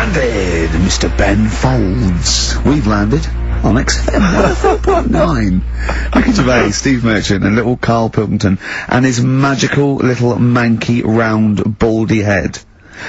landed, Mr. Ben Folds. We've landed on XFM 104.9. Ricky Gervais, Steve Merchant, and little Karl Pilkington, and his magical little manky, round, baldy head.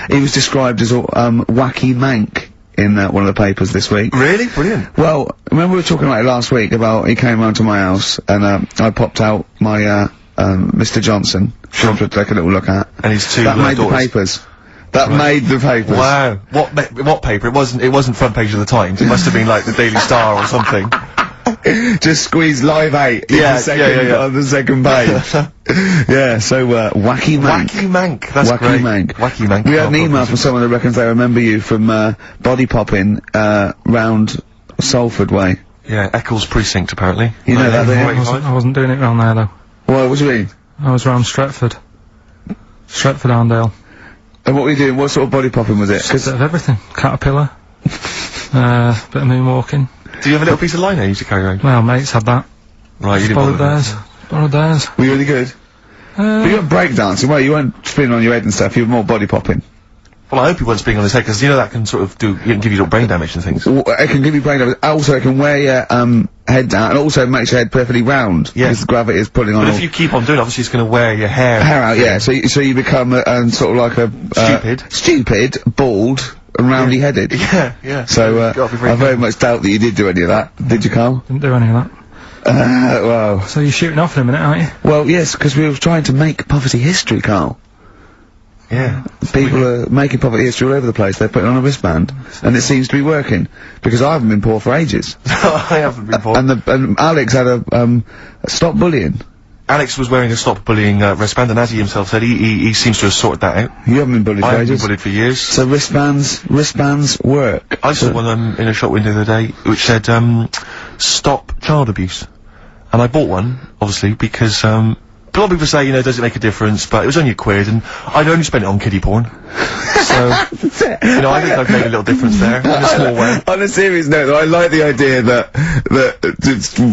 He was described as wacky mank in one of the papers this week. Really? Brilliant. Well, remember we were talking about it last week about he came round to my house and I popped out my Mr. Johnson to take a little look at. And his two that made daughters. The papers. That made the papers. Wow. What paper? It wasn't front page of the Times. It must have been like the Daily Star or something. Just squeeze Live 8 on the second page. Yeah, so wacky mank. Wacky mank. That's wacky great. Mank. Wacky mank. We had an email from someone that reckons they remember you from body popping round Salford way. Yeah, Eccles Precinct apparently. You know that, I wasn't doing it round there though. Well, what do you mean? I was round Stretford. Stretford Arndale. And what were you doing? What sort of body popping was it? Just a bit of everything. Caterpillar. Bit of moonwalking. Do you have a little piece of lino you used to carry around? Well, mates had that. Right, you didn't Borrowed bother with theirs. that. Were you really good? But you weren't breakdancing, well, you weren't spinning on your head and stuff, you were more body popping. Well, I hope you weren't spinning on his head, because you know that can sort of give you little brain damage and things. Well, it can give you brain damage. Also, it can wear your head down, and also makes your head perfectly round. Yeah. Because the gravity is pulling on. But if you keep on doing it, obviously it's going to wear your hair out, yeah. So you become sort of like a stupid, bald, and roundy headed. Yeah, yeah. So I very much doubt that you did do any of that. Did you, Karl? Didn't do any of that. Well. So you're shooting off in a minute, aren't you? Well, yes, because we were trying to make poverty history, Karl. Yeah. People are making poverty history all over the place. They're putting on a wristband, and it seems to be working. Because I haven't been poor for ages. I haven't been poor. And Alex had a stop bullying. Alex was wearing a stop bullying wristband, and as he himself said, he seems to have sorted that out. You haven't been bullied for I haven't ages? been bullied for years. So wristbands work. I saw one in a shop window the other day, which said, stop child abuse. And I bought one, obviously, because, a lot of people say, you know, does it make a difference, but it was only a quid, and I'd only spent it on kiddie porn. So, you know, I think I've made a little difference there, in a small way. On a serious note, though, I like the idea that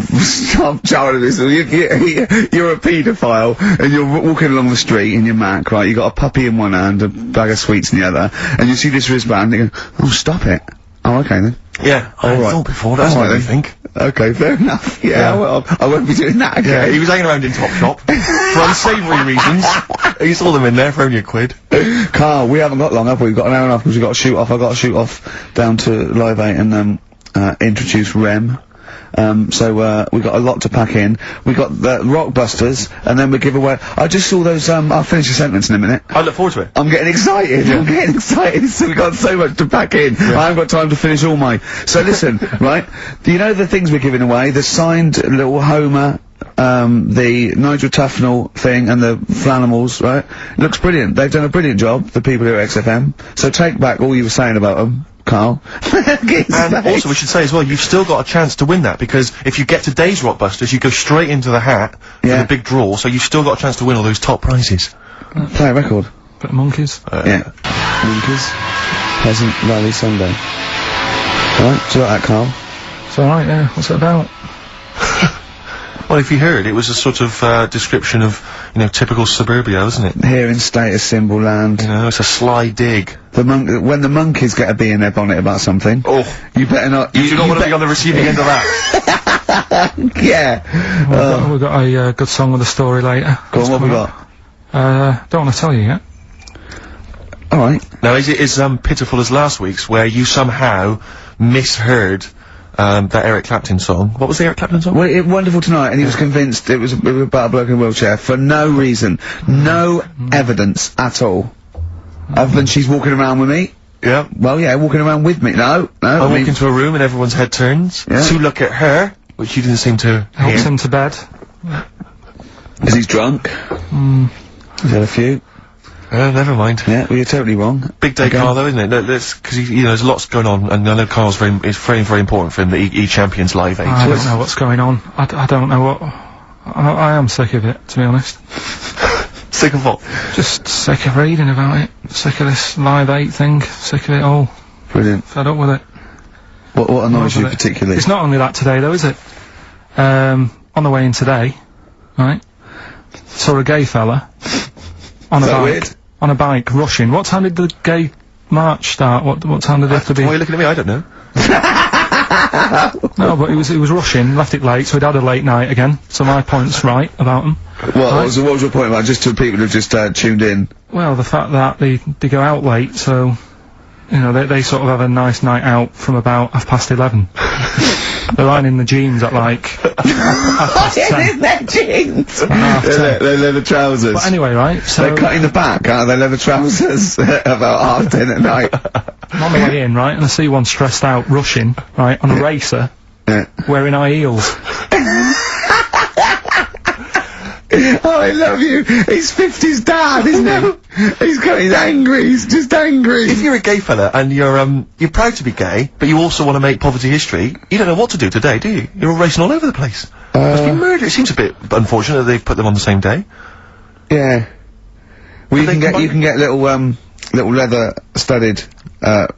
stop child abuse. You're a paedophile, and you're walking along the street in your Mac, right? You got a puppy in one hand, a bag of sweets in the other, and you see this wristband, and you go, oh, stop it. Oh, okay then. Yeah, I thought before, that's what I think. Okay, fair enough. Yeah, well, I won't be doing that again. Yeah, he was hanging around in Topshop for unsavoury reasons. You saw them in there for only a quid. Karl, we haven't got long, have we? We've got an hour and a half because we've got to shoot off. I've got to shoot off down to Live 8 and introduce Rem. So we've got a lot to pack in. We got the Rockbusters, and then we give away. I just saw those. I'll finish the sentence in a minute. I look forward to it. I'm getting excited. Yeah. I'm getting excited. So we've got so much to pack in. Yeah. I haven't got time to finish all my. So listen, right? Do you know the things we're giving away? The signed little Homer, the Nigel Tufnell thing, and the Flanimals, right? Looks brilliant. They've done a brilliant job. The people here at XFM. So take back all you were saying about them. Karl. And also we should say as well, you've still got a chance to win that, because if you get today's Rockbusters, you go straight into the hat for the big draw, so you've still got a chance to win all those top prizes. Play a record. Bit of Monkeys. Yeah. Monkeys. Peasant Rally Sunday. Alright, do you like that, Karl? It's alright, yeah. What's it about? Well, if you heard, it was a sort of description of, you know, typical suburbia, isn't it? Here in status symbol land. You know, it's a sly dig. When the monkeys get a bee in their bonnet about something. Oh. You better not. You do not want to be on the receiving end of that. Yeah. Well, we've got a good song with a story later. Go on, what we got? Don't want to tell you yet. Alright. Now, is it as pitiful as last week's, where you somehow misheard that Eric Clapton song? What was the Eric Clapton song? Well, Wonderful Tonight, and he was convinced it was about a bloke in a wheelchair for no reason. No evidence at all. Other than she's walking around with me. Yeah. Well, yeah, walking around with me. No. I walk into a room and everyone's head turns to look at her, which you didn't seem to Helps hear. him to bed. Because he's drunk. He's had a few. Never mind. Yeah, well, you're totally wrong. Big day, Karl, though, isn't it? No, because you know, there's lots going on, and I know Karl's it's very, very important for him that he champions Live 8. I don't know what's going on. I don't know what. I am sick of it, to be honest. Sick of what? Just sick of reading about it. Sick of this Live 8 thing. Sick of it all. Brilliant. Fed up with it. What annoys you particularly? It's not only that today, though, is it? On the way in today, right? Saw a gay fella on a bike. Weird? On a bike, rushing. What time did the gay march start? What time did it have to be? Why are you looking at me? I don't know. No, but he was rushing, left it late, so he'd had a late night again. So my point's right about him. What was your point about, just to people who've just tuned in? Well, the fact that they go out late, so, you know, they sort of have a nice night out from about 11:30. They're lying in the jeans at like 10. In their jeans! Half-10. Their leather trousers. But anyway, right, so... They're cutting the back out of their leather trousers about 10:30 at night. I'm on the way in, right, and I see one stressed out, rushing, right, on a racer, wearing high heels. Oh, I love you. He's 50's dad, isn't he? He's angry. He's just angry. If you're a gay fella and you're proud to be gay, but you also want to make poverty history, you don't know what to do today, do you? You're all racing all over the place. Must be murder. It seems a bit unfortunate that they've put them on the same day. Yeah. Well, you can get little leather studded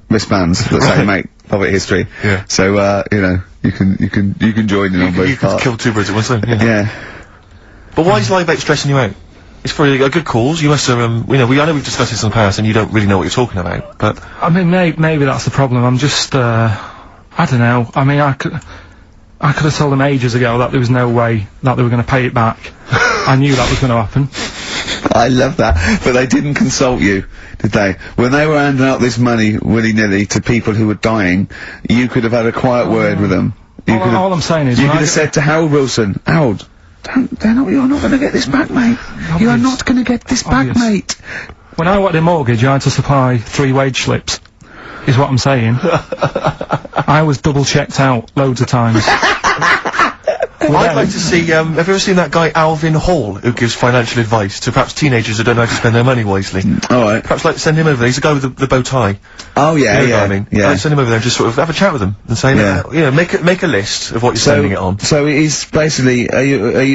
wristbands that say make poverty history. Yeah. So you know, you can join in on both You can parts. kill two birds at one stone. Yeah. Yeah. But why is Live 8 stressing you out? It's for a good cause. You must have, you know, I know we've discussed this in the past and you don't really know what you're talking about, but... I mean, maybe that's the problem. I'm just, I don't know. I mean, I could have told them ages ago that there was no way that they were going to pay it back. I knew that was going to happen. I love that. But they didn't consult you, did they? When they were handing out this money willy-nilly to people who were dying, you could have had a quiet word with them. All I'm saying is... You could have said to Harold Wilson, Harold, you're not going to get this back, mate. You are not going to get this back, mate. When I wanted a mortgage, I had to supply 3 wage slips, is what I'm saying. I was double checked out loads of times. I'd like to see, have you ever seen that guy Alvin Hall, who gives financial advice to perhaps teenagers who don't know how to spend their money wisely? Alright. Perhaps like send him over there. He's the guy with the bow tie. Oh, yeah, You know yeah. what I mean? Yeah. I'd send him over there and just sort of have a chat with him and say, you know, make a list of what you're spending it on. So he's basically,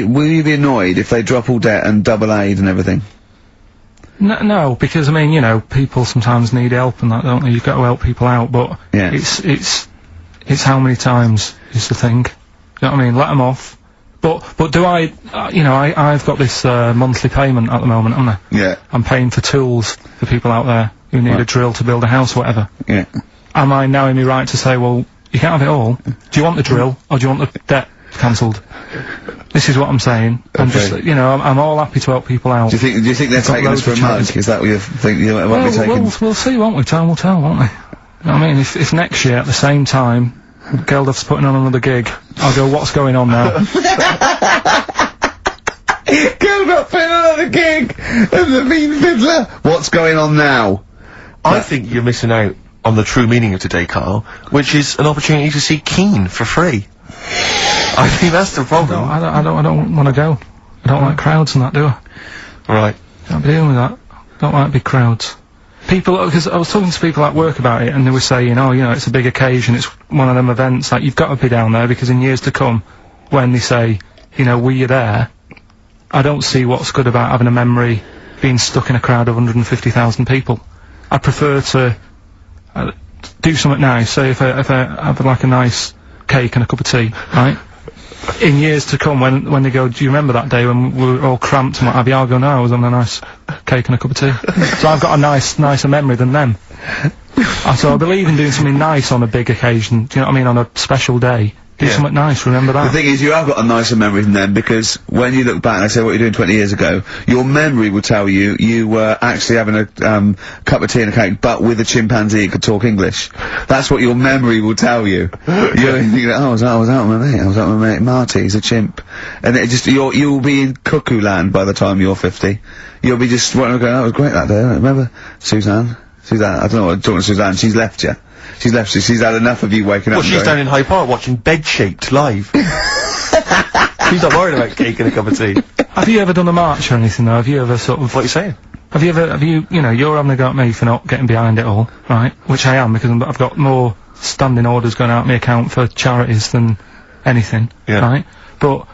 will you be annoyed if they drop all debt and double aid and everything? No, because I mean, you know, people sometimes need help and that, don't they? You've got to help people out, but Yeah. it's how many times is the thing. You know what I mean? Let them off. But do I, you know, I've got this monthly payment at the moment, haven't I? Yeah. I'm paying for tools for people out there who need a drill to build a house or whatever. Yeah. Am I now in my right to say, well, you can't have it all? Do you want the drill, or do you want the debt cancelled? This is what I'm saying. I'm just, you know, I'm all happy to help people out. Do you think they're taking us for a mug? Is that what you think you might be taking? We'll see, won't we? Time will tell, won't we? You know what I mean? If next year at the same time Geldof's putting on another gig, I'll go, what's going on now? Geldof putting on another gig! And the mean fiddler! What's going on now? I think you're missing out on the true meaning of today, Carl, which is an opportunity to see Keane for free. I think that's the problem. I don't want to go. I don't like crowds and that, do I? Right. Can't be dealing with that. Don't like big crowds. People, because I was talking to people at work about it, and they were saying, oh, you know, it's a big occasion, it's one of them events, like, you've got to be down there, because in years to come, when they say, you know, were you there, I don't see what's good about having a memory being stuck in a crowd of 150,000 people. I prefer to do something nice, say if I have, like, a nice cake and a cup of tea, right? In years to come, when they go, do you remember that day when we were all cramped and what have you? I'll go, no, I was on a nice cake and a cup of tea. So I've got a nicer memory than them. So I believe in doing something nice on a big occasion, do you know what I mean, on a special day. Do something nice, remember that. The thing is, you have got a nicer memory than them, because when you look back and I say what you're doing 20 years ago, your memory will tell you you were actually having a cup of tea and a cake, but with a chimpanzee that could talk English. That's what your memory will tell you. You're thinking, oh, I was out with my mate. I was out with my mate Marty. He's a chimp, and it just you'll be in cuckoo land by the time you're 50. You'll be just going, that was great that day. Remember Suzanne? I don't know what I'm talking to Suzanne. She's left you. She's left you. She's had enough of you waking up. Well, she's down in Hyde Park watching Bed-Shaped live. She's not worried about cake and a cup of tea. Have you ever done a march or anything though? Have you ever sort of... What are you saying? Have you, you know, you're having a go at me for not getting behind it all, right? Which I am, because I've got more standing orders going out my account for charities than anything, right? But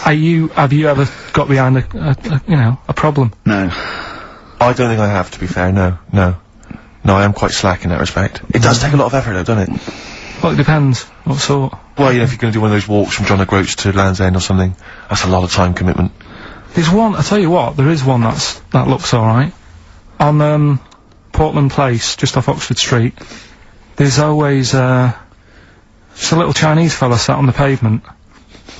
have you ever got behind a problem? No. I don't think I have, to be fair, no. No, I am quite slack in that respect. It does take a lot of effort though, doesn't it? Well, it depends. What sort? Well, you know, if you're going to do one of those walks from John O'Groats to Land's End or something, that's a lot of time commitment. There's one, I tell you what, there is one that looks alright. On, Portland Place, just off Oxford Street, there's always, just a little Chinese fella sat on the pavement.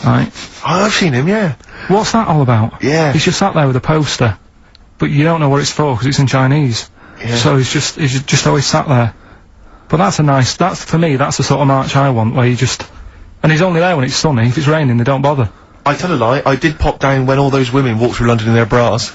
Right? Oh, I've seen him, yeah. What's that all about? Yeah. He's just sat there with a poster, but you don't know what it's for because it's in Chinese. Yeah. So he's just always sat there. But that's for me, that's the sort of march I want, where you just, and he's only there when it's sunny. If it's raining, they don't bother. I tell a lie, I did pop down when all those women walked through London in their bras.